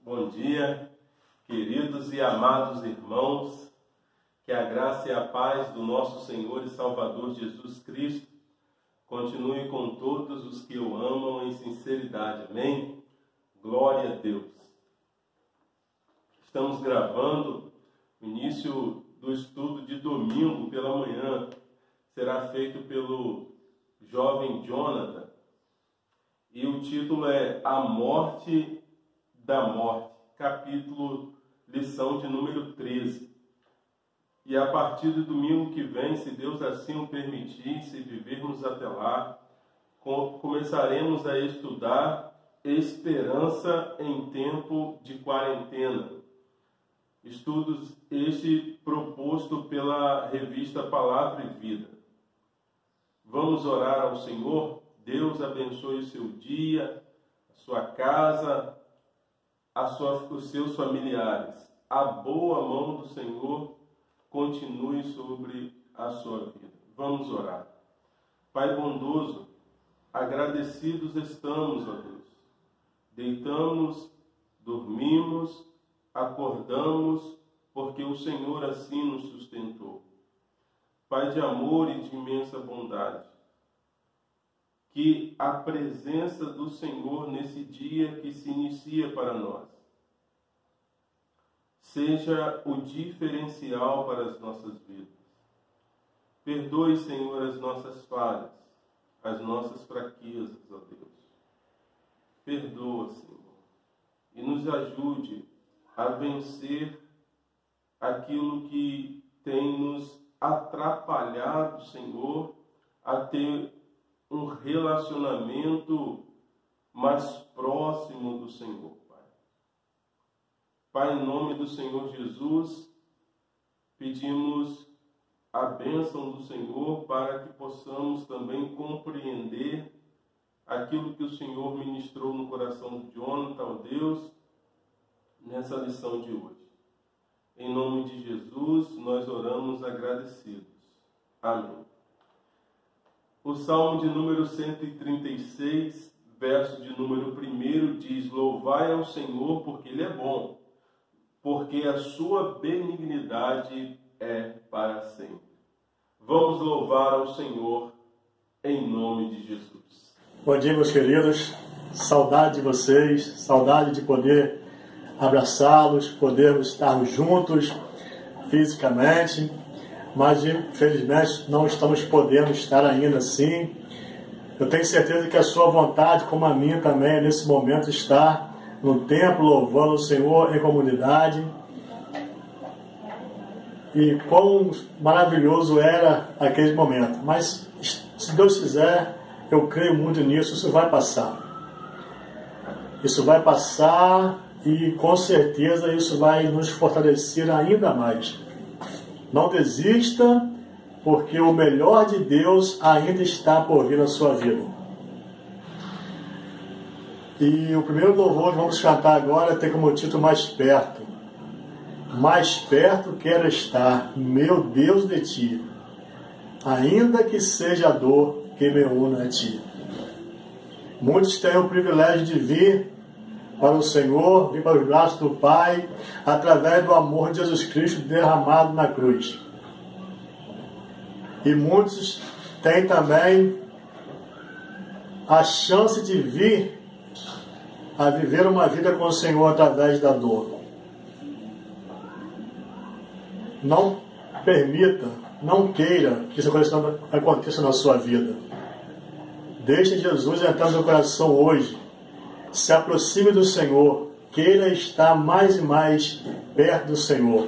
Bom dia, queridos e amados irmãos, que a graça e a paz do nosso Senhor e Salvador Jesus Cristo continue com todos os que o amam em sinceridade. Amém? Glória a Deus. Estamos gravando o início do estudo de domingo pela manhã. Será feito pelo jovem Jonathan. E o título é A Morte da Morte, capítulo, lição de número 13. E a partir do domingo que vem, se Deus assim o permitir, se vivermos até lá, começaremos a estudar esperança em tempo de quarentena. Estudos este proposto pela revista Palavra e Vida. Vamos orar ao Senhor. Deus abençoe o seu dia, a sua casa, os seus familiares. A boa mão do Senhor continue sobre a sua vida. Vamos orar. Pai bondoso, agradecidos estamos, ó Deus. Deitamos, dormimos, acordamos, porque o Senhor assim nos sustentou. Pai de amor e de imensa bondade, que a presença do Senhor nesse dia que se inicia para nós seja o diferencial para as nossas vidas. Perdoe, Senhor, as nossas falhas, as nossas fraquezas, ó Deus. Perdoa, Senhor, e nos ajude a vencer aquilo que tem nos atrapalhado, Senhor, a ter um relacionamento mais próximo do Senhor, Pai. Pai, em nome do Senhor Jesus, pedimos a bênção do Senhor para que possamos também compreender aquilo que o Senhor ministrou no coração de Jonathan, ó Deus, nessa lição de hoje. Em nome de Jesus, nós oramos agradecidos. Amém. O Salmo de número 136, verso de número 1, diz: Louvai ao Senhor, porque Ele é bom, porque a sua benignidade é para sempre. Vamos louvar ao Senhor em nome de Jesus. Bom dia, meus queridos. Saudade de vocês, saudade de poder abraçá-los, podermos estarmos juntos fisicamente, mas infelizmente não estamos podendo estar ainda assim. Eu tenho certeza que a sua vontade, como a minha também, nesse momento estar no templo louvando o Senhor em comunidade. E quão maravilhoso era aquele momento. Mas se Deus quiser, eu creio muito nisso, isso vai passar. Isso vai passar e com certeza isso vai nos fortalecer ainda mais. Não desista, porque o melhor de Deus ainda está por vir na sua vida. E o primeiro louvor que vamos cantar agora tem como título Mais Perto. Mais perto quero estar, meu Deus, de ti, ainda que seja a dor que me una a ti. Muitos têm o privilégio de vir para o Senhor, vir para os braços do Pai, através do amor de Jesus Cristo derramado na cruz. E muitos têm também a chance de vir a viver uma vida com o Senhor através da dor. Não permita, não queira que isso aconteça na sua vida. Deixe Jesus entrar no seu coração hoje. Se aproxime do Senhor, queira estar mais e mais perto do Senhor,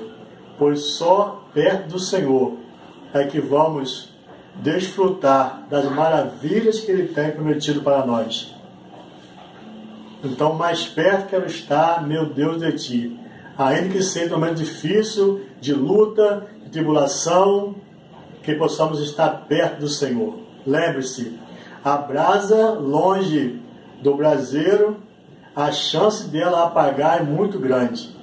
pois só perto do Senhor é que vamos desfrutar das maravilhas que Ele tem prometido para nós. Então, mais perto quero estar, meu Deus, de ti, ainda que seja um momento difícil, de luta, de tribulação, que possamos estar perto do Senhor. Lembre-se, a brasa longe do braseiro, a chance dela apagar é muito grande.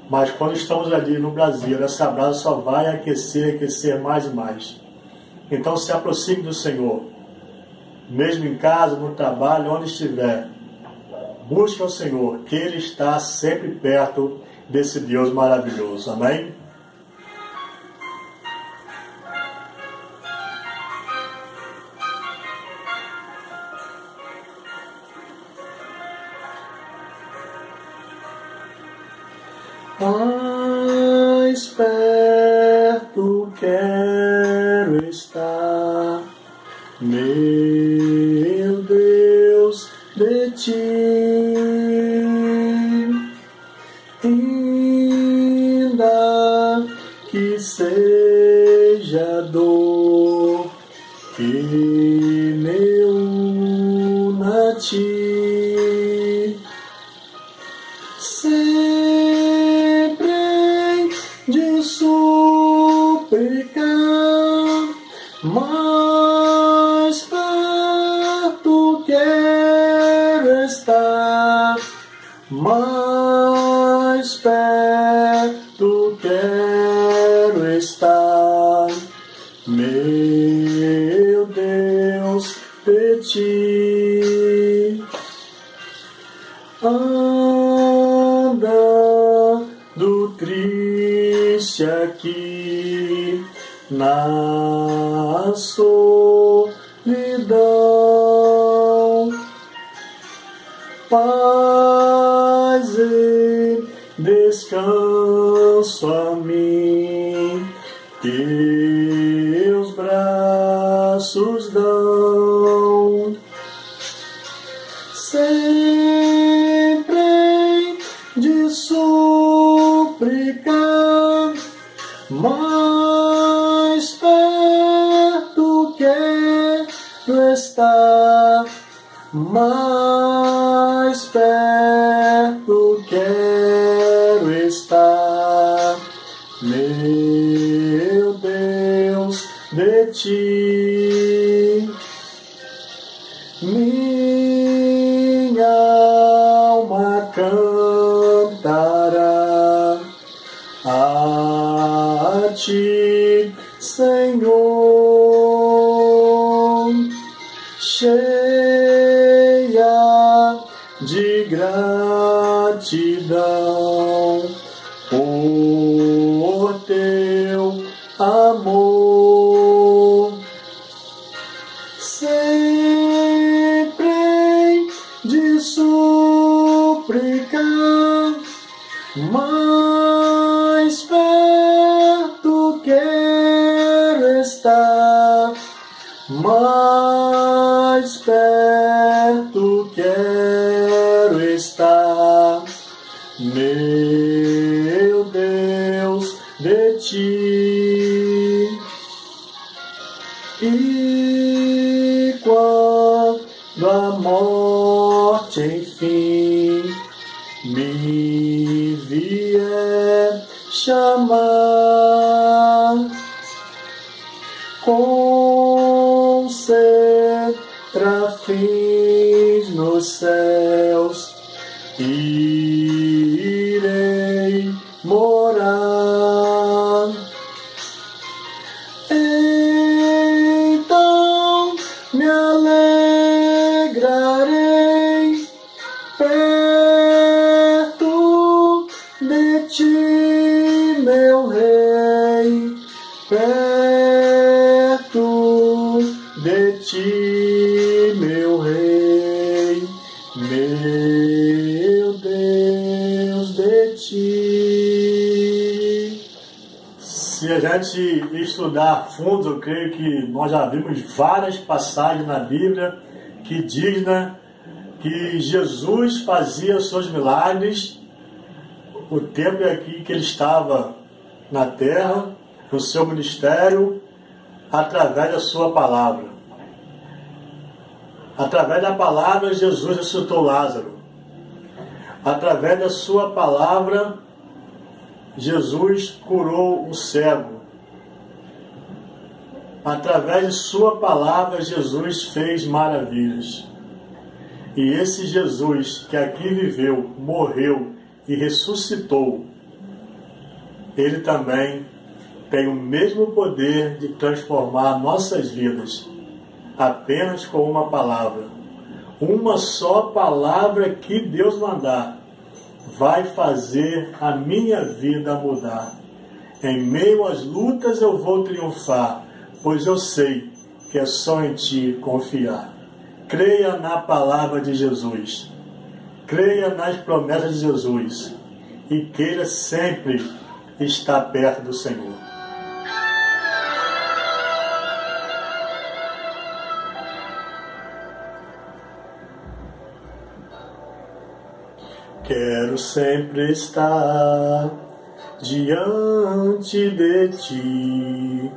Mas quando estamos ali no braseiro, essa brasa só vai aquecer mais e mais. Então se aproxime do Senhor, mesmo em casa, no trabalho, onde estiver. busque ao Senhor, que Ele está sempre perto desse Deus maravilhoso. Amém? Mais perto quero estar, meu Deus, de ti, ainda que seja dor que me una a ti, sempre de súplica, mais perto quero estar, mais perto quero estar, meu Deus, de ti. Andando triste aqui na solidão, paz e descanso a mim, teus braços dão. Sempre de súplica, mais perto quero estar, mais perto quero estar, meu Deus, de ti. Minha alma cantará a ti, Senhor, cheia de gratidão por teu amor. Sempre de súplica, mais perto quero estar, mais perto quero estar, meu Deus, de ti. E quando a morte enfim me vier chamar, com serafins nos céus irei morar. Então me alegrarei perto de ti, meu Rei, perto de ti, meu Rei, meu Deus, de ti. Se a gente estudar a fundo, eu creio que nós já vimos várias passagens na Bíblia que diz, né, que Jesus fazia seus milagres o tempo aqui que ele estava na terra, no seu ministério, através da sua palavra. Através da palavra, Jesus ressuscitou Lázaro. Através da sua palavra, Jesus curou um cego. Através de sua palavra, Jesus fez maravilhas. E esse Jesus que aqui viveu, morreu e ressuscitou, ele também tem o mesmo poder de transformar nossas vidas apenas com uma palavra. Uma só palavra que Deus mandar vai fazer a minha vida mudar. Em meio às lutas eu vou triunfar, pois eu sei que é só em Ti confiar. Creia na palavra de Jesus. Creia nas promessas de Jesus. E queira sempre estar perto do Senhor. Quero sempre estar diante de Ti,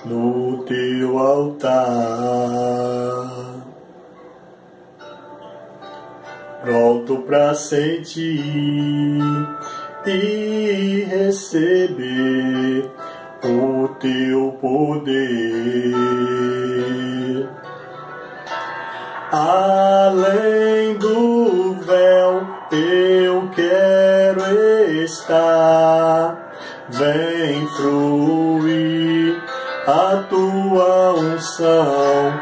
no Teu altar, pronto para sentir e receber o Teu poder. Além do véu eu quero estar, vem fluir a Tua unção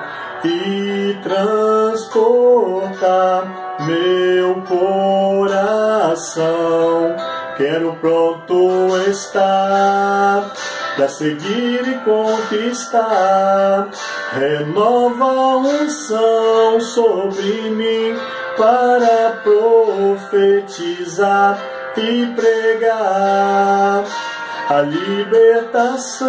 e transportar meu coração. Quero pronto estar para seguir e conquistar. Renova a unção sobre mim para profetizar e pregar a libertação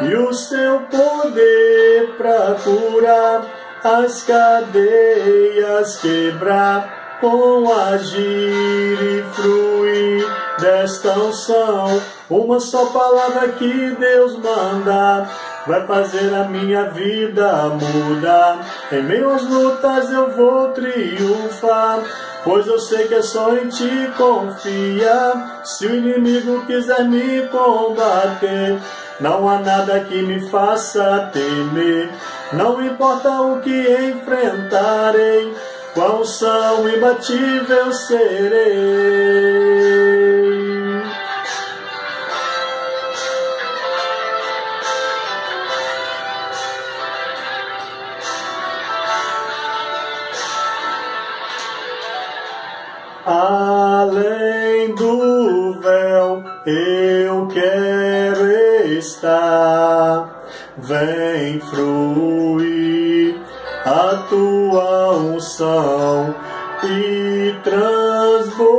e o Seu poder para curar, as cadeias quebrar, com agir e fluir desta unção. Uma só palavra que Deus manda vai fazer a minha vida mudar. Em meio às lutas eu vou triunfar, pois eu sei que é só em Ti confiar. Se o inimigo quiser me combater, não há nada que me faça temer. Não importa o que enfrentarei, com a unção imbatível serei. Além do véu eu quero estar, vem fluir a Tua unção e transbordar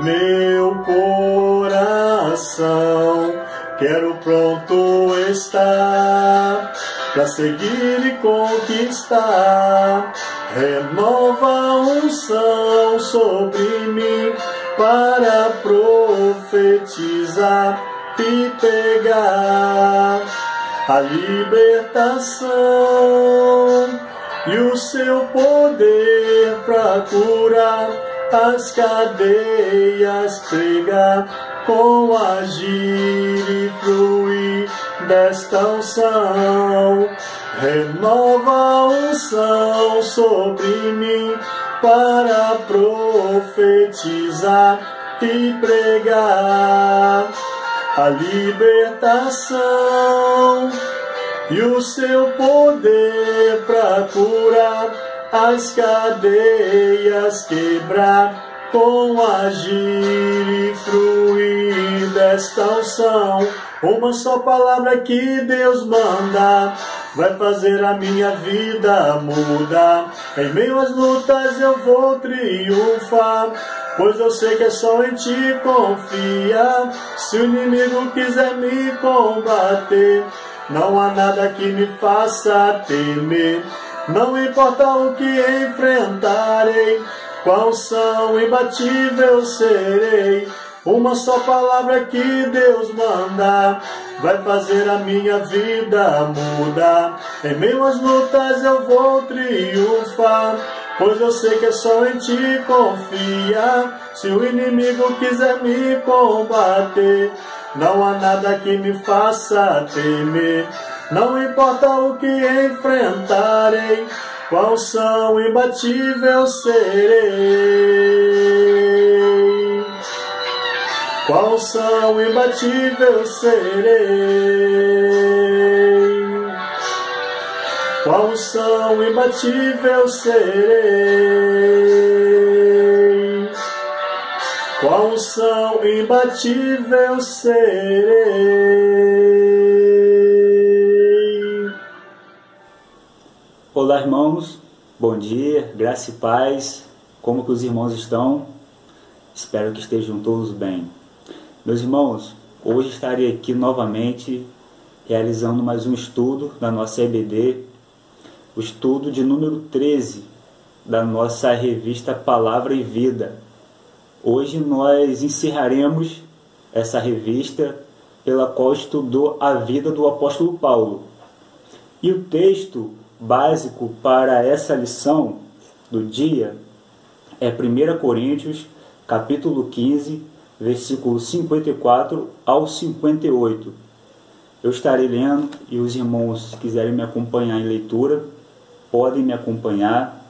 meu coração. Quero pronto estar para seguir e conquistar. Renova a unção sobre mim para profetizar e pegar a libertação e o Seu poder para curar, as cadeias pregar, com agir e fluir desta unção. Renova a unção sobre mim para profetizar e pregar a libertação e o Seu poder para curar, as cadeias quebrar, com agir e fluir desta unção. Uma só palavra que Deus manda vai fazer a minha vida mudar. Em meio às lutas eu vou triunfar, pois eu sei que é só em Ti confiar. Se o inimigo quiser me combater, não há nada que me faça temer. Não importa o que enfrentarei, com a unção imbatível serei. Uma só palavra que Deus manda vai fazer a minha vida mudar. Em meio às lutas eu vou triunfar, pois eu sei que é só em Ti confiar. Se o inimigo quiser me combater, não há nada que me faça temer. Não importa o que enfrentarei, com a unção imbatível serei. Com a unção imbatível serei. Com unção imbatível serei. Com unção imbatível serei. Olá, irmãos. Bom dia, graça e paz. Como que os irmãos estão? Espero que estejam todos bem. Meus irmãos, hoje estarei aqui novamente realizando mais um estudo da nossa EBD, o estudo de número 13 da nossa revista Palavra e Vida. Hoje nós encerraremos essa revista pela qual estudou a vida do apóstolo Paulo. E o texto básico para essa lição do dia é 1 Coríntios, capítulo 15, versículos 54 ao 58. Eu estarei lendo e os irmãos que quiserem me acompanhar em leitura, podem me acompanhar.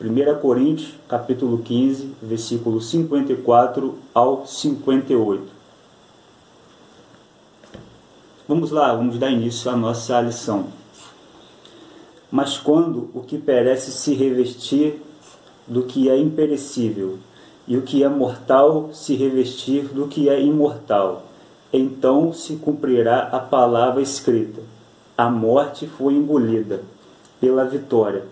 1 Coríntios, capítulo 15, versículos 54 ao 58. Vamos lá, vamos dar início à nossa lição. Mas quando o que perece se revestir do que é imperecível, e o que é mortal se revestir do que é imortal, então se cumprirá a palavra escrita: a morte foi engolida pela vitória.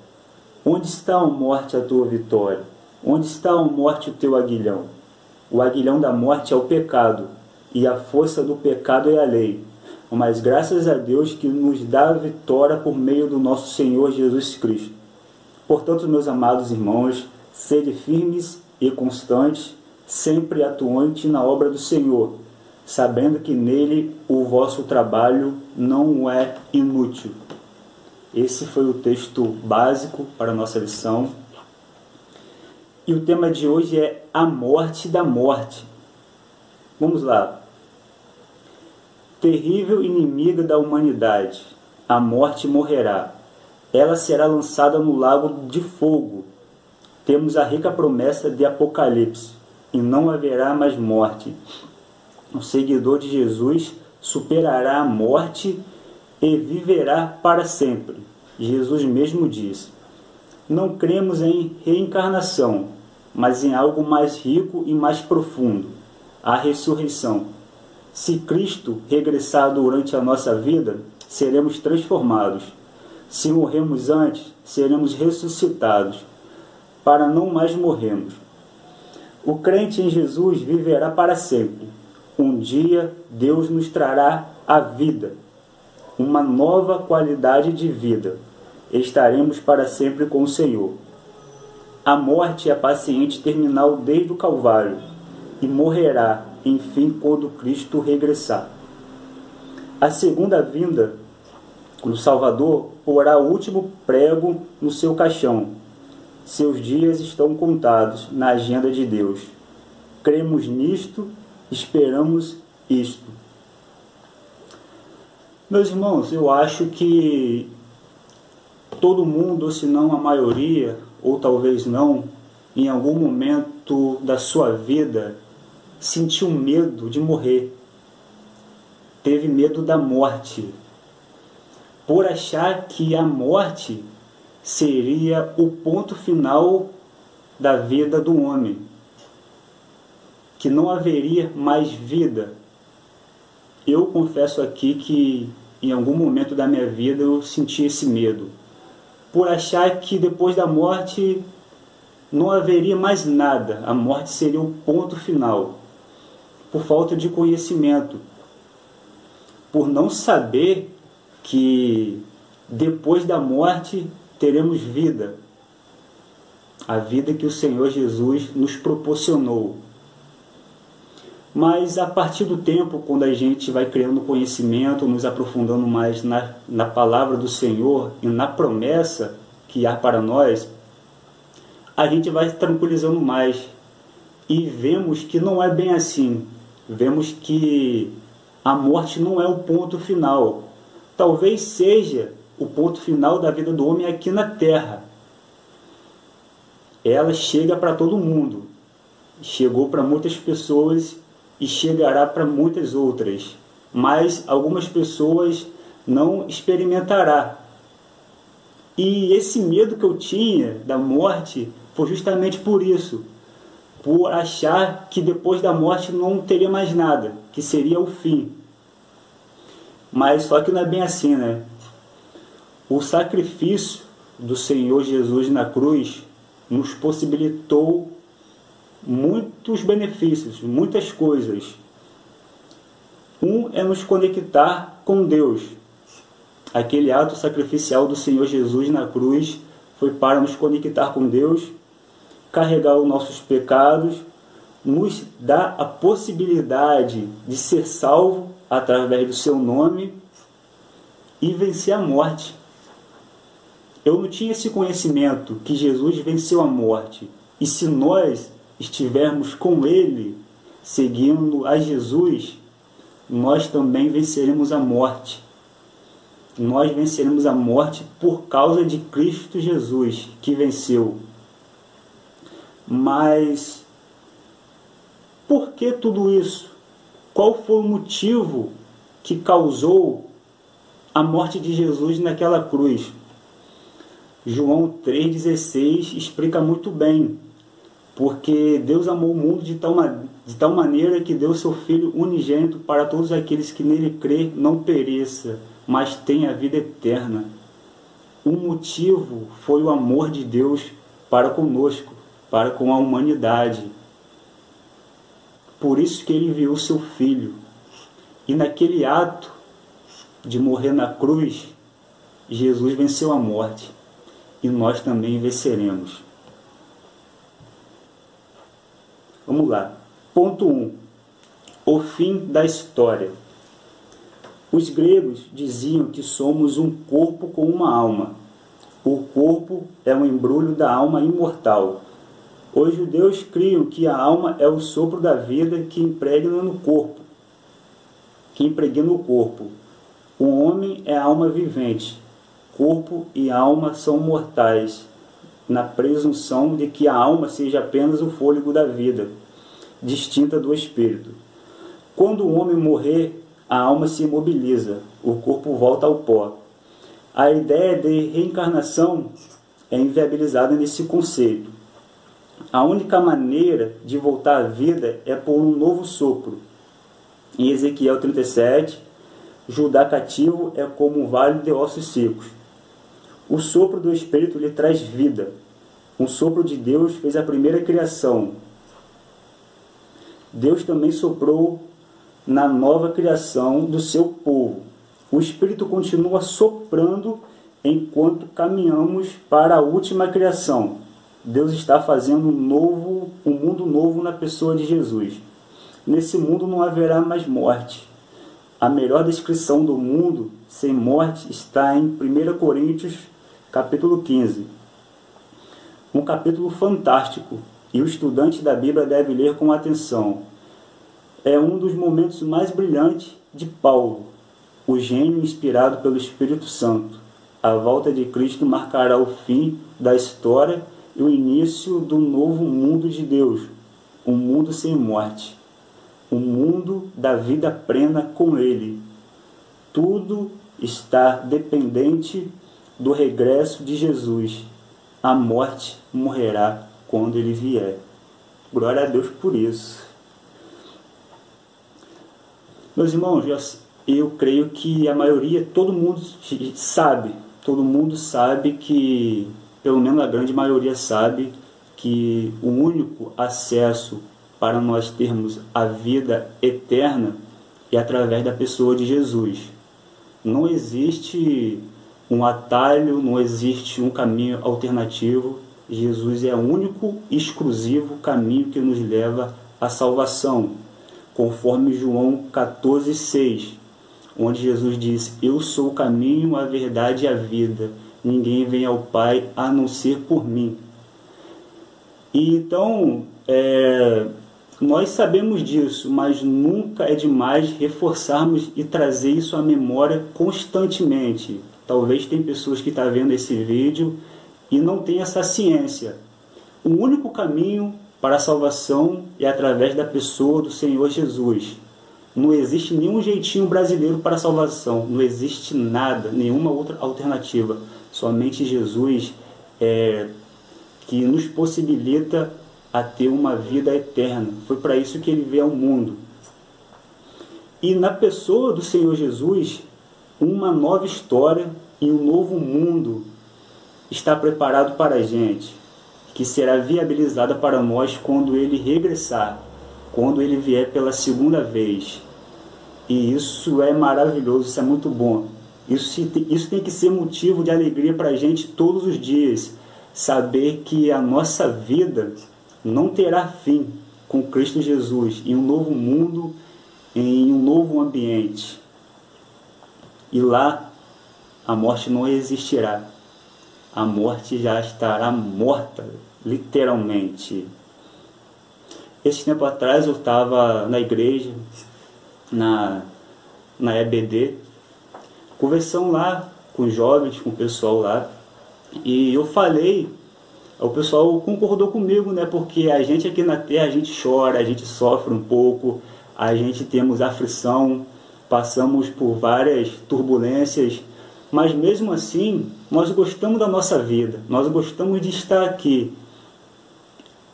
Onde está, ó morte, a tua vitória? Onde está, ó morte, o teu aguilhão? O aguilhão da morte é o pecado, e a força do pecado é a lei. Mas graças a Deus que nos dá a vitória por meio do nosso Senhor Jesus Cristo. Portanto, meus amados irmãos, sede firmes e constantes, sempre atuante na obra do Senhor, sabendo que nele o vosso trabalho não é inútil. Esse foi o texto básico para a nossa lição. E o tema de hoje é a morte da morte. Vamos lá. Terrível inimiga da humanidade, a morte morrerá. Ela será lançada no lago de fogo. Temos a rica promessa de Apocalipse, e não haverá mais morte. O seguidor de Jesus superará a morte e viverá para sempre. Jesus mesmo diz: não cremos em reencarnação, mas em algo mais rico e mais profundo, a ressurreição. Se Cristo regressar durante a nossa vida, seremos transformados. Se morremos antes, seremos ressuscitados, para não mais morrermos. O crente em Jesus viverá para sempre. Um dia Deus nos trará a vida, uma nova qualidade de vida. Estaremos para sempre com o Senhor. A morte é paciente terminal desde o Calvário e morrerá, enfim, quando Cristo regressar. A segunda vinda do Salvador porá o último prego no seu caixão. Seus dias estão contados na agenda de Deus. Cremos nisto, esperamos isto. Meus irmãos, eu acho que todo mundo, ou se não a maioria, ou talvez não, em algum momento da sua vida, sentiu medo de morrer. Teve medo da morte, por achar que a morte seria o ponto final da vida do homem, que não haveria mais vida. Eu confesso aqui que em algum momento da minha vida eu senti esse medo, por achar que depois da morte não haveria mais nada, a morte seria o ponto final, por falta de conhecimento, por não saber que depois da morte teremos vida, a vida que o Senhor Jesus nos proporcionou. Mas a partir do tempo, quando a gente vai criando conhecimento, nos aprofundando mais na palavra do Senhor e na promessa que há para nós, a gente vai tranquilizando mais e vemos que não é bem assim. Vemos que a morte não é o ponto final. Talvez seja o ponto final da vida do homem aqui na terra. Ela chega para todo mundo. Chegou para muitas pessoas e chegará para muitas outras. Mas algumas pessoas não experimentará. E esse medo que eu tinha da morte foi justamente por isso, por achar que depois da morte não teria mais nada, que seria o fim. Mas só que não é bem assim, né? O sacrifício do Senhor Jesus na cruz nos possibilitou muitos benefícios, muitas coisas. Um é nos conectar com Deus. Aquele ato sacrificial do Senhor Jesus na cruz foi para nos conectar com Deus, carregar os nossos pecados, nos dar a possibilidade de ser salvo através do seu nome e vencer a morte. Eu não tinha esse conhecimento que Jesus venceu a morte. E se nós estivermos com Ele, seguindo a Jesus, nós também venceremos a morte. Nós venceremos a morte por causa de Cristo Jesus, que venceu. Mas por que tudo isso? Qual foi o motivo que causou a morte de Jesus naquela cruz? João 3,16 explica muito bem. Porque Deus amou o mundo de tal maneira que deu seu Filho unigênito para todos aqueles que nele crê não pereça, mas tenha a vida eterna. O motivo foi o amor de Deus para conosco, para com a humanidade. Por isso que ele enviou seu Filho. E naquele ato de morrer na cruz, Jesus venceu a morte. E nós também venceremos. Vamos lá. Ponto 1. O fim da história. Os gregos diziam que somos um corpo com uma alma. O corpo é um embrulho da alma imortal. Os judeus criam que a alma é o sopro da vida que impregna o corpo. O homem é a alma vivente. Corpo e alma são mortais, na presunção de que a alma seja apenas o fôlego da vida, distinta do espírito. Quando o homem morrer, a alma se imobiliza, o corpo volta ao pó. A ideia de reencarnação é inviabilizada nesse conceito. A única maneira de voltar à vida é por um novo sopro. Em Ezequiel 37, Judá cativo é como um vale de ossos secos. O sopro do Espírito lhe traz vida. O sopro de Deus fez a primeira criação. Deus também soprou na nova criação do seu povo. O Espírito continua soprando enquanto caminhamos para a última criação. Deus está fazendo um mundo novo na pessoa de Jesus. Nesse mundo não haverá mais morte. A melhor descrição do mundo sem morte está em 1 Coríntios, capítulo 15. Um capítulo fantástico, e o estudante da Bíblia deve ler com atenção. É um dos momentos mais brilhantes de Paulo, o gênio inspirado pelo Espírito Santo. A volta de Cristo marcará o fim da história e o início do novo mundo de Deus, um mundo sem morte, um mundo da vida plena com Ele. Tudo está dependente do regresso de Jesus. A morte morrerá quando Ele vier. Glória a Deus por isso. Meus irmãos, eu creio que a maioria, todo mundo sabe que, pelo menos a grande maioria sabe, que o único acesso para nós termos a vida eterna é através da pessoa de Jesus. Não existe um atalho, não existe um caminho alternativo. Jesus é o único e exclusivo caminho que nos leva à salvação, conforme João 14,6, onde Jesus disse: eu sou o caminho, a verdade e a vida. Ninguém vem ao Pai a não ser por mim. E então, nós sabemos disso, mas nunca é demais reforçarmos e trazer isso à memória constantemente. Talvez tem pessoas que estão vendo esse vídeo e não tem essa ciência. O único caminho para a salvação é através da pessoa do Senhor Jesus. Não existe nenhum jeitinho brasileiro para a salvação. Não existe nada, nenhuma outra alternativa. Somente Jesus que nos possibilita a ter uma vida eterna. Foi para isso que ele veio ao mundo. E na pessoa do Senhor Jesus, uma nova história e um novo mundo está preparado para a gente, que será viabilizada para nós quando ele regressar, quando ele vier pela segunda vez. E isso é maravilhoso, isso é muito bom. Isso tem que ser motivo de alegria para a gente todos os dias, saber que a nossa vida não terá fim com Cristo Jesus, em um novo mundo, em um novo ambiente. E lá a morte não existirá. A morte já estará morta, literalmente. Esse tempo atrás eu estava na igreja, na EBD, conversando lá com os jovens, com o pessoal lá, e eu falei, o pessoal concordou comigo, né? Porque a gente aqui na Terra, a gente chora, a gente sofre um pouco, a gente temos aflição, passamos por várias turbulências, mas mesmo assim, nós gostamos da nossa vida, nós gostamos de estar aqui.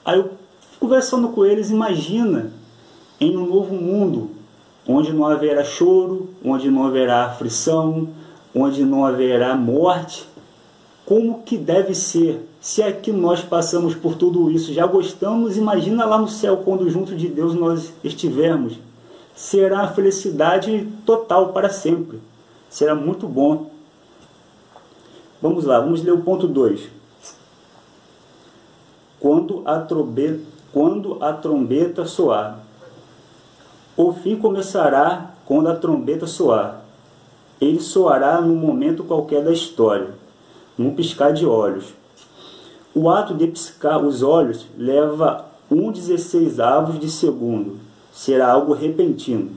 Aí eu, conversando com eles, imagina em um novo mundo, onde não haverá choro, onde não haverá aflição, onde não haverá morte. Como que deve ser? Se aqui nós passamos por tudo isso, já gostamos, imagina lá no céu, quando junto de Deus nós estivermos. Será a felicidade total para sempre. Será muito bom. Vamos lá, vamos ler o ponto 2. Quando a trombeta soar. O fim começará quando a trombeta soar. Ele soará num momento qualquer da história, num piscar de olhos. O ato de piscar os olhos leva 1/16 de segundo. Será algo repentino.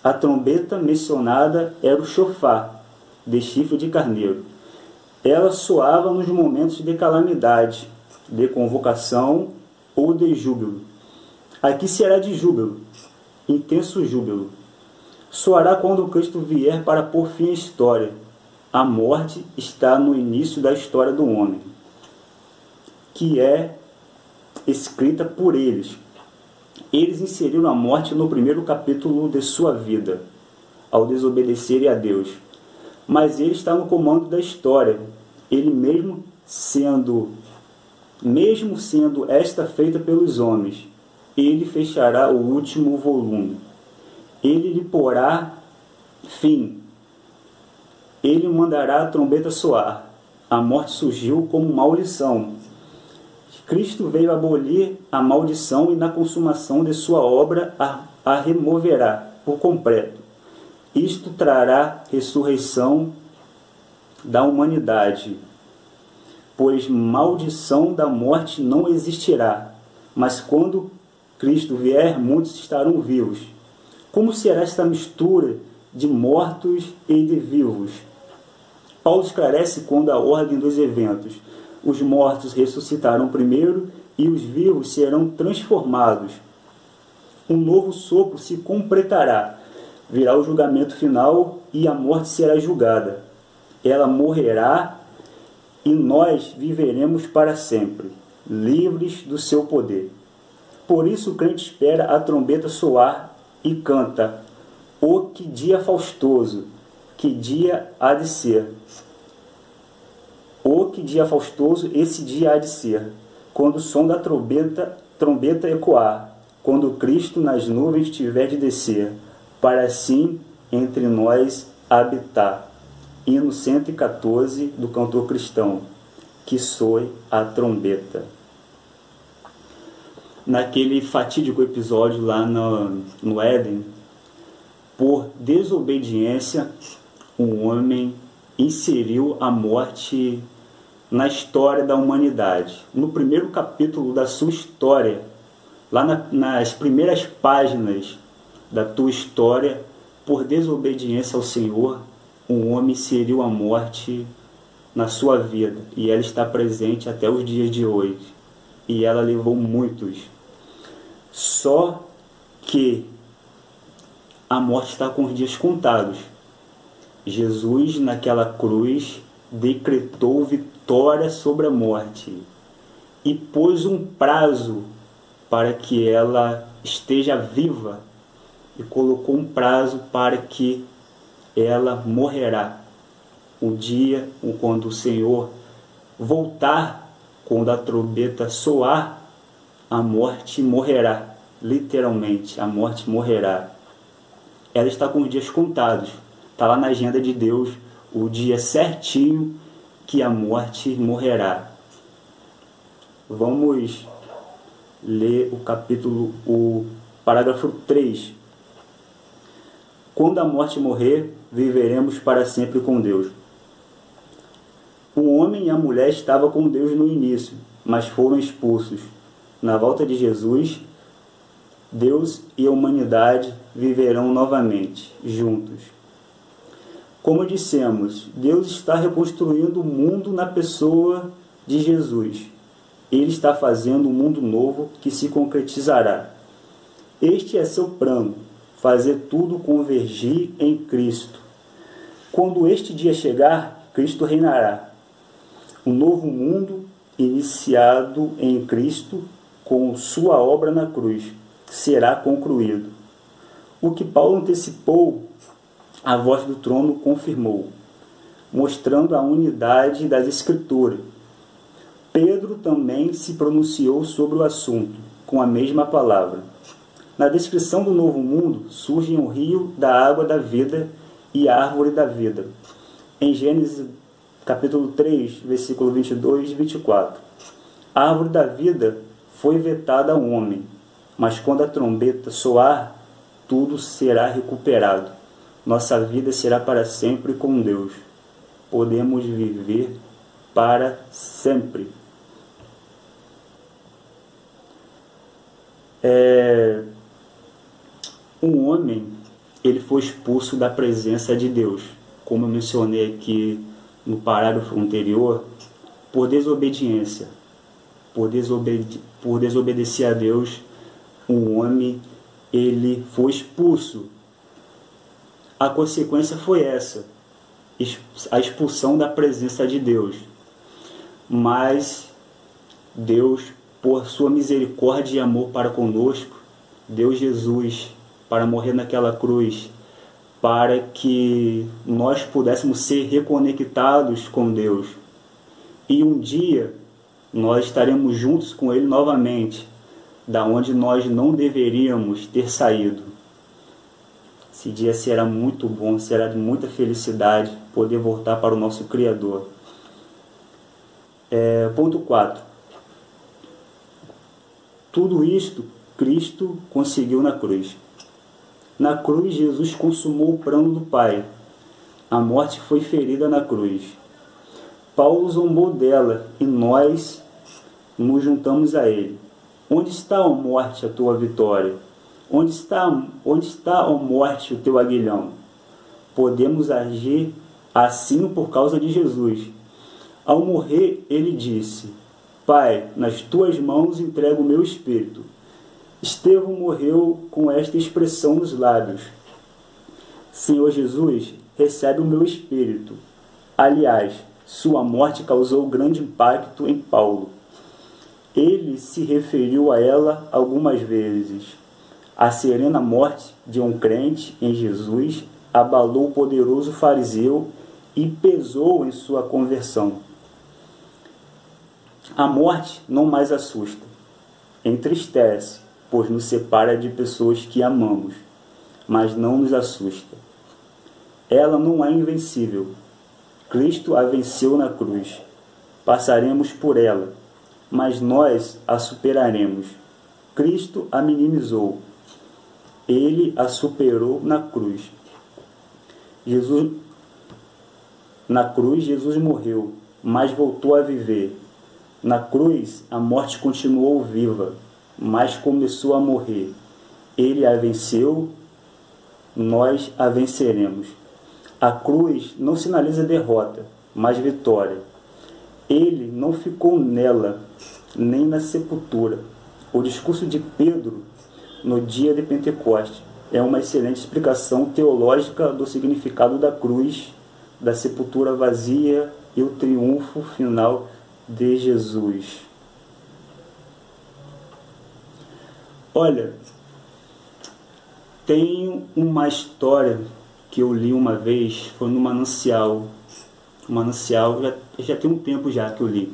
A trombeta mencionada era o chofar, de chifre de carneiro. Ela soava nos momentos de calamidade, de convocação ou de júbilo. Aqui será de júbilo, intenso júbilo. Soará quando Cristo vier para pôr fim à história. A morte está no início da história do homem, que é escrita por eles. Eles inseriram a morte no primeiro capítulo de sua vida, ao desobedecerem a Deus. Mas ele está no comando da história, ele mesmo sendo esta feita pelos homens. Ele fechará o último volume. Ele lhe porá fim. Ele mandará a trombeta soar. A morte surgiu como maldição. Cristo veio abolir a maldição e na consumação de sua obra a removerá por completo. Isto trará ressurreição da humanidade, pois maldição da morte não existirá. Mas quando Cristo vier, muitos estarão vivos. Como será esta mistura de mortos e de vivos? Paulo esclarece quando a ordem dos eventos. Os mortos ressuscitarão primeiro e os vivos serão transformados. Um novo sopro se completará. Virá o julgamento final e a morte será julgada. Ela morrerá e nós viveremos para sempre, livres do seu poder. Por isso o crente espera a trombeta soar e canta: "Oh, que dia faustoso, que dia há de ser! Oh, que dia faustoso esse dia há de ser, quando o som da trombeta ecoar, quando Cristo nas nuvens tiver de descer, para assim entre nós habitar." Hino 114 do cantor cristão, que soe a trombeta. Naquele fatídico episódio lá no Éden, por desobediência, um homem inseriu a morte na história da humanidade. No primeiro capítulo da sua história, lá nas primeiras páginas da tua história, por desobediência ao Senhor, um homem inseriu a morte na sua vida, e ela está presente até os dias de hoje, e ela levou muitos. Só que a morte está com os dias contados. Jesus naquela cruz, decretou vitória sobre a morte e pôs um prazo para que ela esteja viva e colocou um prazo para que ela morrerá. Um dia, quando o Senhor voltar, quando a trombeta soar, a morte morrerá. Literalmente, a morte morrerá. Ela está com os dias contados. Está lá na agenda de Deus o dia certinho que a morte morrerá. Vamos ler o parágrafo 3. Quando a morte morrer, viveremos para sempre com Deus. O homem e a mulher estavam com Deus no início, mas foram expulsos. Na volta de Jesus, Deus e a humanidade viverão novamente, juntos. Como dissemos, Deus está reconstruindo o mundo na pessoa de Jesus. Ele está fazendo um mundo novo que se concretizará. Este é seu plano, fazer tudo convergir em Cristo. Quando este dia chegar, Cristo reinará. Um novo mundo iniciado em Cristo, com sua obra na cruz, será concluído. O que Paulo antecipou, a voz do trono confirmou, mostrando a unidade das Escrituras. Pedro também se pronunciou sobre o assunto, com a mesma palavra. Na descrição do novo mundo, surgem o rio da água da vida e a árvore da vida. Em Gênesis capítulo 3, versículo 22 e 24. A árvore da vida foi vetada ao homem, mas quando a trombeta soar, tudo será recuperado. Nossa vida será para sempre com Deus. Podemos viver para sempre. Um homem, ele foi expulso da presença de Deus, como eu mencionei aqui no parágrafo anterior, por desobediência, por desobedecer a Deus. Um homem, ele foi expulso. A consequência foi essa, a expulsão da presença de Deus. Mas Deus, por sua misericórdia e amor para conosco, deu Jesus para morrer naquela cruz, para que nós pudéssemos ser reconectados com Deus. E um dia nós estaremos juntos com Ele novamente, da onde nós não deveríamos ter saído. Esse dia será muito bom, será de muita felicidade poder voltar para o nosso Criador. Ponto 4. Tudo isto Cristo conseguiu na cruz. Na cruz, Jesus consumou o plano do Pai. A morte foi ferida na cruz. Paulo zombou dela e nós nos juntamos a ele. Onde está, ó morte, a tua vitória? Onde está, ó morte, o teu aguilhão? Podemos agir assim por causa de Jesus. Ao morrer, ele disse: Pai, nas tuas mãos entrego o meu espírito. Estevão morreu com esta expressão nos lábios: Senhor Jesus, recebe o meu espírito. Aliás, sua morte causou grande impacto em Paulo. Ele se referiu a ela algumas vezes. A serena morte de um crente em Jesus abalou o poderoso fariseu e pesou em sua conversão. A morte não mais assusta, entristece, pois nos separa de pessoas que amamos, mas não nos assusta. Ela não é invencível. Cristo a venceu na cruz. Passaremos por ela, mas nós a superaremos. Cristo a minimizou. Ele a superou na cruz. Na cruz, Jesus morreu, mas voltou a viver. Na cruz, a morte continuou viva, mas começou a morrer. Ele a venceu, nós a venceremos. A cruz não sinaliza derrota, mas vitória. Ele não ficou nela, nem na sepultura. O discurso de Pedro, no dia de Pentecostes, é uma excelente explicação teológica do significado da cruz, da sepultura vazia e o triunfo final de Jesus. Olha, tem uma história que eu li uma vez, foi no Manancial. O Manancial já tem um tempo já que eu li,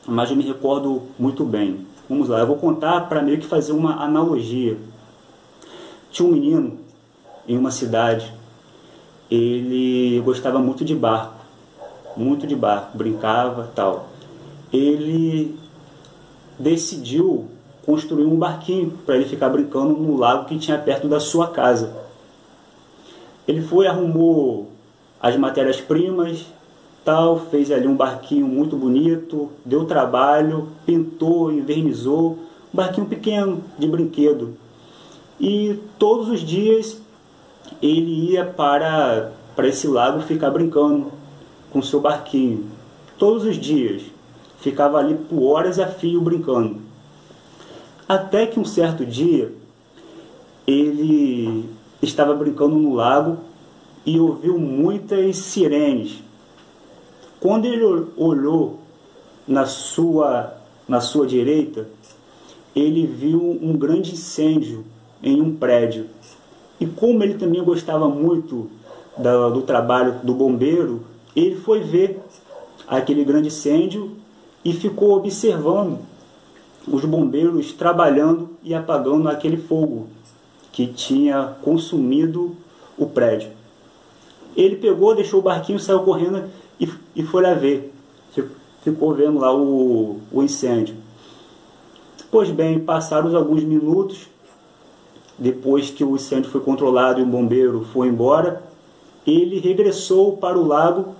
mas eu me recordo muito bem. Vamos lá, eu vou contar para meio que fazer uma analogia. Tinha um menino em uma cidade, ele gostava muito de barco, brincava e tal. Ele decidiu construir um barquinho para ele ficar brincando no lago que tinha perto da sua casa. Ele foi, arrumou as matérias-primas, tal, fez ali um barquinho muito bonito, deu trabalho, pintou, envernizou, um barquinho pequeno de brinquedo. E todos os dias ele ia para esse lago ficar brincando com seu barquinho. Todos os dias. Ficava ali por horas a fio brincando. Até que um certo dia ele estava brincando no lago e ouviu muitas sirenes. Quando ele olhou na sua direita, ele viu um grande incêndio em um prédio. E como ele também gostava muito do trabalho do bombeiro, ele foi ver aquele grande incêndio e ficou observando os bombeiros trabalhando e apagando aquele fogo que tinha consumido o prédio. Ele pegou, deixou o barquinho, saiu correndo e foi lá ver. Ficou vendo lá o incêndio. Pois bem, passaram alguns minutos, depois que o incêndio foi controlado e o bombeiro foi embora, ele regressou para o lago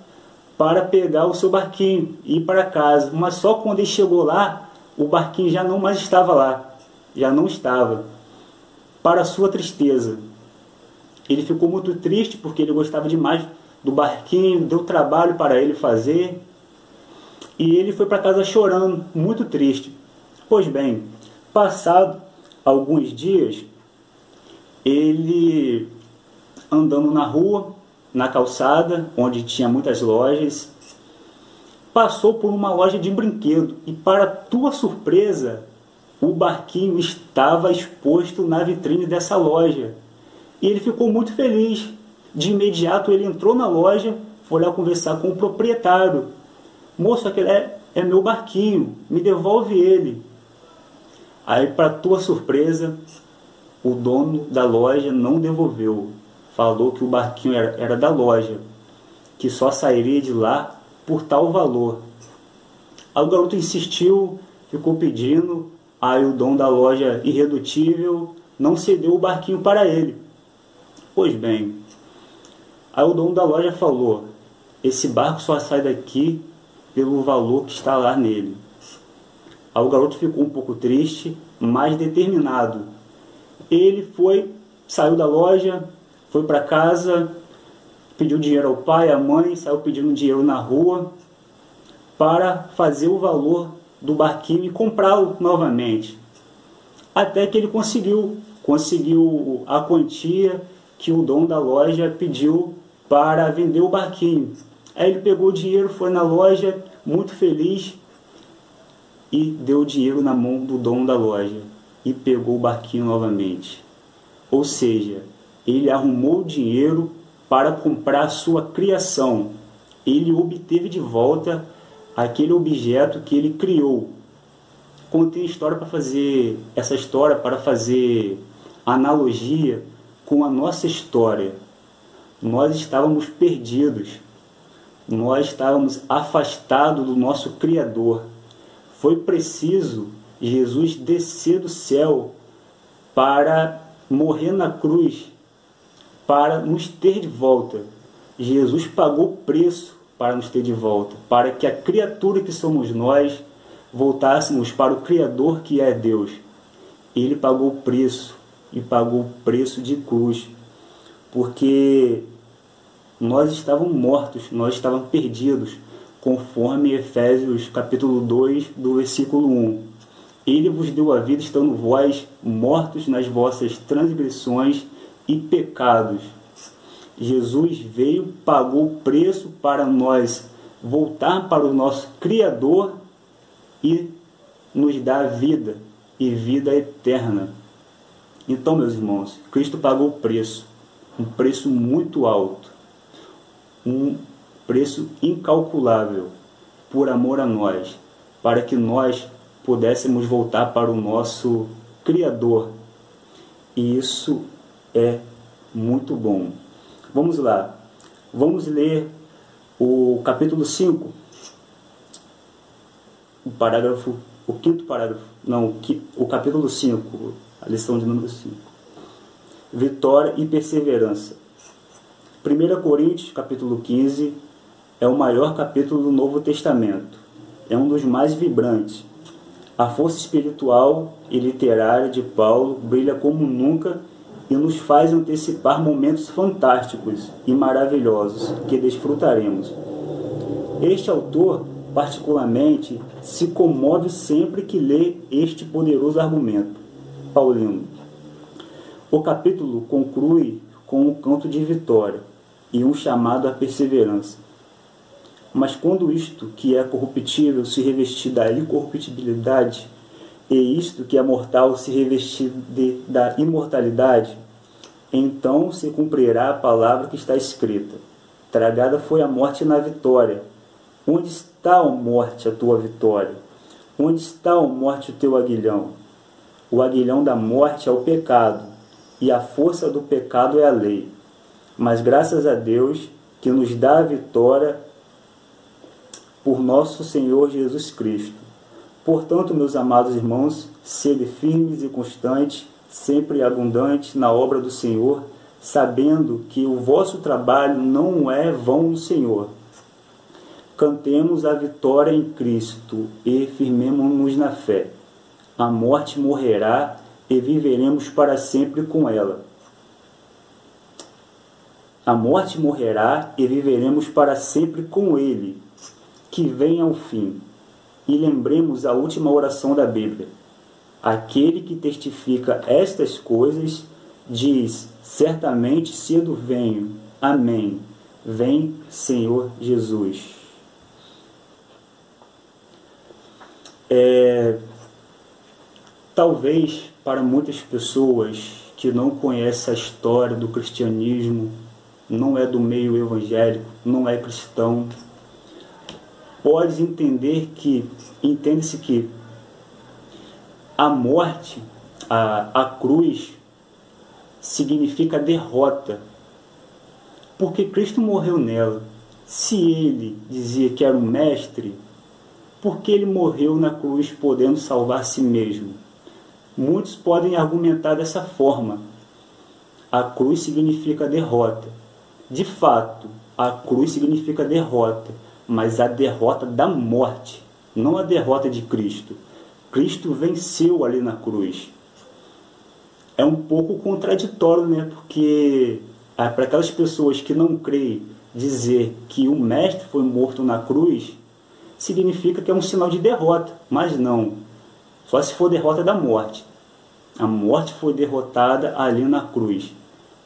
para pegar o seu barquinho e ir para casa. Mas só quando ele chegou lá, o barquinho já não mais estava lá. Já não estava. Para sua tristeza. Ele ficou muito triste porque ele gostava demais do barquinho, deu trabalho para ele fazer. E ele foi para casa chorando, muito triste. Pois bem, passado alguns dias, ele andando na rua, na calçada, onde tinha muitas lojas, passou por uma loja de brinquedo e, para tua surpresa, o barquinho estava exposto na vitrine dessa loja. E ele ficou muito feliz. De imediato ele entrou na loja, foi lá conversar com o proprietário. Moço, aquele é meu barquinho, me devolve ele. Aí, para tua surpresa, o dono da loja não devolveu. Falou que o barquinho era da loja, que só sairia de lá por tal valor. Aí o garoto insistiu, ficou pedindo, aí o dono da loja, irredutível, não cedeu o barquinho para ele. Pois bem, aí o dono da loja falou, esse barco só sai daqui pelo valor que está lá nele. Aí o garoto ficou um pouco triste, mas determinado. Ele saiu da loja, foi para casa, pediu dinheiro ao pai, à mãe, saiu pedindo dinheiro na rua para fazer o valor do barquinho e comprá-lo novamente. Até que ele conseguiu a quantia que o dono da loja pediu para vender o barquinho. Aí ele pegou o dinheiro, foi na loja, muito feliz, e deu o dinheiro na mão do dono da loja e pegou o barquinho novamente. Ou seja, ele arrumou dinheiro para comprar a sua criação. Ele obteve de volta aquele objeto que ele criou. Contei essa história para fazer analogia com a nossa história. Nós estávamos perdidos. Nós estávamos afastados do nosso Criador. Foi preciso Jesus descer do céu para morrer na cruz, para nos ter de volta. Jesus pagou o preço para nos ter de volta, para que a criatura que somos nós voltássemos para o Criador que é Deus. Ele pagou o preço, e pagou o preço de cruz, porque nós estávamos mortos, nós estávamos perdidos, conforme Efésios capítulo 2, do versículo 1. Ele vos deu a vida, estando vós mortos nas vossas transgressões e pecados. Jesus veio, pagou o preço para nós voltar para o nosso Criador e nos dar vida e vida eterna. Então, meus irmãos, Cristo pagou o preço, um preço muito alto, um preço incalculável por amor a nós, para que nós pudéssemos voltar para o nosso Criador. E isso é muito bom. Vamos lá. Vamos ler o capítulo 5, o capítulo 5, a lição de número 5. Vitória e perseverança. 1 Coríntios, capítulo 15, é o maior capítulo do Novo Testamento. É um dos mais vibrantes. A força espiritual e literária de Paulo brilha como nunca e nos faz antecipar momentos fantásticos e maravilhosos que desfrutaremos. Este autor, particularmente, se comove sempre que lê este poderoso argumento paulino. O capítulo conclui com um canto de vitória e um chamado à perseverança. Mas quando isto que é corruptível se revestir da incorruptibilidade, e isto que é mortal se revestir da imortalidade, então se cumprirá a palavra que está escrita: tragada foi a morte na vitória. Onde está, ó morte, a tua vitória? Onde está, ó morte, o teu aguilhão? O aguilhão da morte é o pecado, e a força do pecado é a lei. Mas graças a Deus que nos dá a vitória por nosso Senhor Jesus Cristo. Portanto, meus amados irmãos, sede firmes e constantes, sempre abundantes na obra do Senhor, sabendo que o vosso trabalho não é vão no Senhor. Cantemos a vitória em Cristo e firmemo-nos na fé. A morte morrerá e viveremos para sempre com ela. A morte morrerá e viveremos para sempre com Ele, que vem ao fim. E lembremos a última oração da Bíblia. Aquele que testifica estas coisas diz: certamente cedo venho. Amém. Vem, Senhor Jesus. Talvez para muitas pessoas que não conhecem a história do cristianismo, não é do meio evangélico, não é cristão, entende-se que a morte, a cruz, significa derrota, porque Cristo morreu nela. Se ele dizia que era um mestre, por que ele morreu na cruz podendo salvar a si mesmo? Muitos podem argumentar dessa forma. A cruz significa derrota. De fato, a cruz significa derrota, mas a derrota da morte, não a derrota de Cristo. Cristo venceu ali na cruz. É um pouco contraditório, né? Porque para aquelas pessoas que não creem, dizer que o mestre foi morto na cruz significa que é um sinal de derrota, mas não. Só se for derrota da morte. A morte foi derrotada ali na cruz.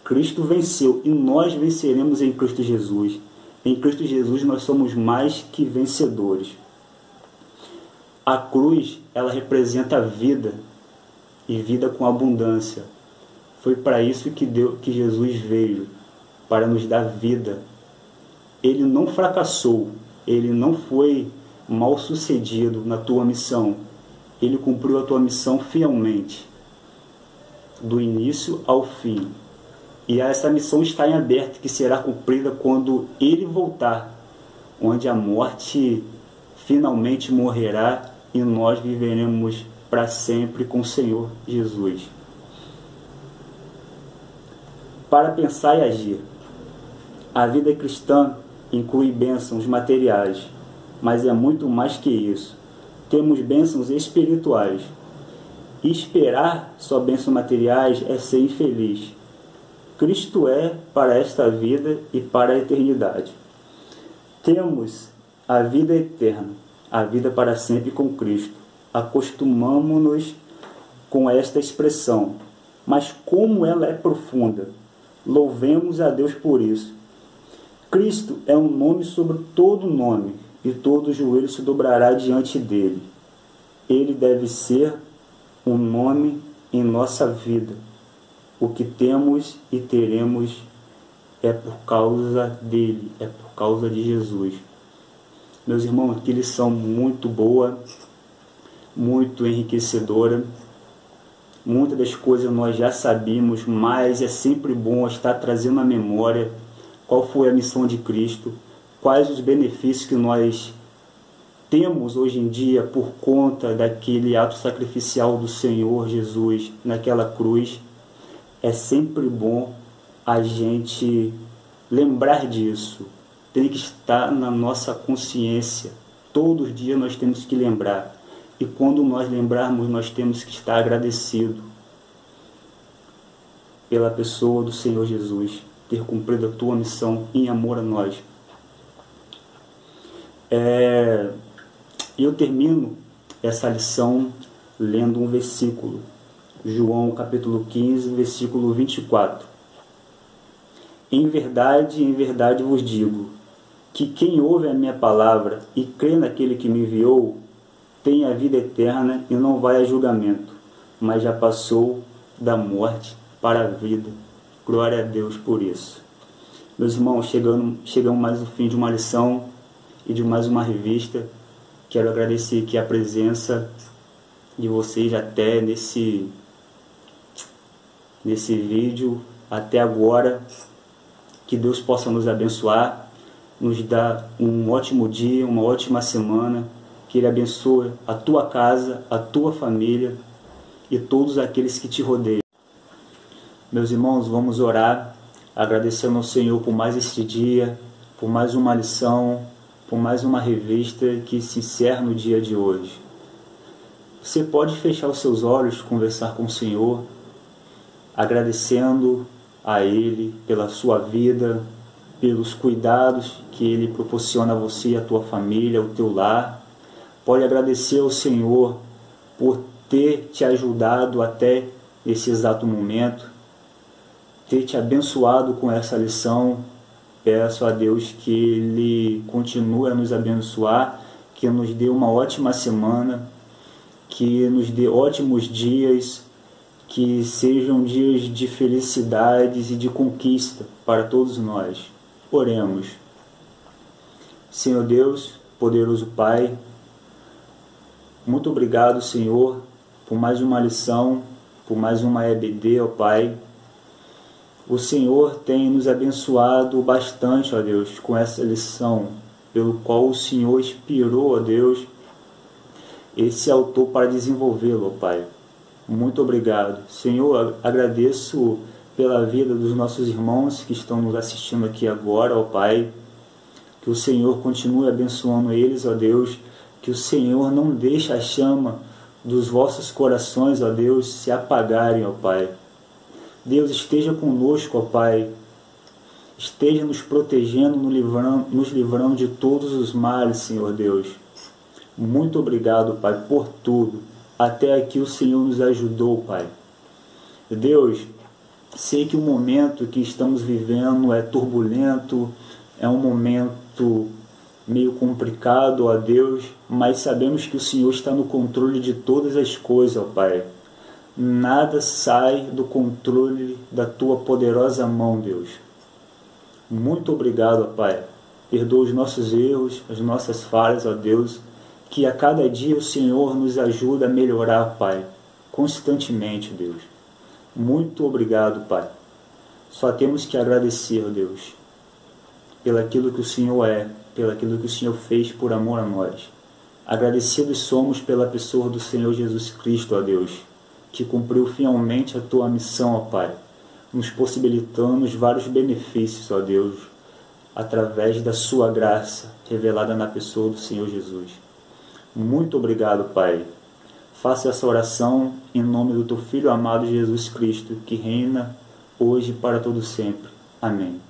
Cristo venceu e nós venceremos em Cristo Jesus. Em Cristo Jesus nós somos mais que vencedores. A cruz, ela representa a vida, e vida com abundância. Foi para isso que Jesus veio, para nos dar vida. Ele não fracassou, ele não foi mal sucedido na tua missão. Ele cumpriu a tua missão fielmente, do início ao fim. E essa missão está em aberto, que será cumprida quando ele voltar, onde a morte finalmente morrerá e nós viveremos para sempre com o Senhor Jesus. Para pensar e agir. A vida cristã inclui bênçãos materiais, mas é muito mais que isso. Temos bênçãos espirituais. E esperar só bênçãos materiais é ser infeliz. Cristo é para esta vida e para a eternidade. Temos a vida eterna, a vida para sempre com Cristo. Acostumamo-nos com esta expressão, mas como ela é profunda, louvemos a Deus por isso. Cristo é um nome sobre todo nome, e todo joelho se dobrará diante dele. Ele deve ser um nome em nossa vida. O que temos e teremos é por causa dele, é por causa de Jesus. Meus irmãos, que lição muito boa, muito enriquecedora. Muitas das coisas nós já sabíamos, mas é sempre bom estar trazendo à memória qual foi a missão de Cristo, quais os benefícios que nós temos hoje em dia por conta daquele ato sacrificial do Senhor Jesus naquela cruz. É sempre bom a gente lembrar disso. Tem que estar na nossa consciência. Todos os dias nós temos que lembrar. E quando nós lembrarmos, nós temos que estar agradecidos pela pessoa do Senhor Jesus, ter cumprido a tua missão em amor a nós. Eu termino essa lição lendo um versículo. João capítulo 15, versículo 24. Em verdade vos digo, que quem ouve a minha palavra e crê naquele que me enviou, tem a vida eterna e não vai a julgamento, mas já passou da morte para a vida. Glória a Deus por isso. Meus irmãos, chegamos mais no fim de uma lição e de mais uma revista. Quero agradecer aqui a presença de vocês até nesse vídeo, até agora. Que Deus possa nos abençoar, nos dar um ótimo dia, uma ótima semana. Que Ele abençoe a tua casa, a tua família e todos aqueles que te rodeiam. Meus irmãos, vamos orar, agradecendo ao Senhor por mais este dia, por mais uma lição, por mais uma revista que se encerra no dia de hoje. Você pode fechar os seus olhos, conversar com o Senhor, agradecendo a Ele pela sua vida, pelos cuidados que Ele proporciona a você, a tua família, o teu lar. Pode agradecer ao Senhor por ter te ajudado até esse exato momento, ter te abençoado com essa lição. Peço a Deus que Ele continue a nos abençoar, que nos dê uma ótima semana, que nos dê ótimos dias, que sejam dias de felicidades e de conquista para todos nós. Oremos. Senhor Deus, poderoso Pai, muito obrigado, Senhor, por mais uma lição, por mais uma EBD, ó Pai. O Senhor tem nos abençoado bastante, ó Deus, com essa lição, pelo qual o Senhor inspirou, ó Deus, esse autor para desenvolvê-lo, ó Pai. Muito obrigado. Senhor, agradeço pela vida dos nossos irmãos que estão nos assistindo aqui agora, ó Pai. Que o Senhor continue abençoando eles, ó Deus. Que o Senhor não deixe a chama dos vossos corações, ó Deus, se apagarem, ó Pai. Deus, esteja conosco, ó Pai. Esteja nos protegendo, nos livrando de todos os males, Senhor Deus. Muito obrigado, Pai, por tudo. Até aqui o Senhor nos ajudou, Pai. Deus, sei que o momento que estamos vivendo é turbulento, é um momento meio complicado, ó Deus, mas sabemos que o Senhor está no controle de todas as coisas, ó Pai. Nada sai do controle da Tua poderosa mão, Deus. Muito obrigado, ó Pai. Perdoa os nossos erros, as nossas falhas, ó Deus, que a cada dia o Senhor nos ajuda a melhorar, Pai, constantemente, Deus. Muito obrigado, Pai. Só temos que agradecer, ó Deus, pelaquilo que o Senhor é, pelaquilo que o Senhor fez por amor a nós. Agradecidos somos pela pessoa do Senhor Jesus Cristo, ó Deus, que cumpriu fielmente a Tua missão, ó Pai, nos possibilitando vários benefícios, ó Deus, através da Sua graça revelada na pessoa do Senhor Jesus. Muito obrigado, Pai. Faça essa oração em nome do Teu Filho amado Jesus Cristo, que reina hoje e para todo sempre. Amém.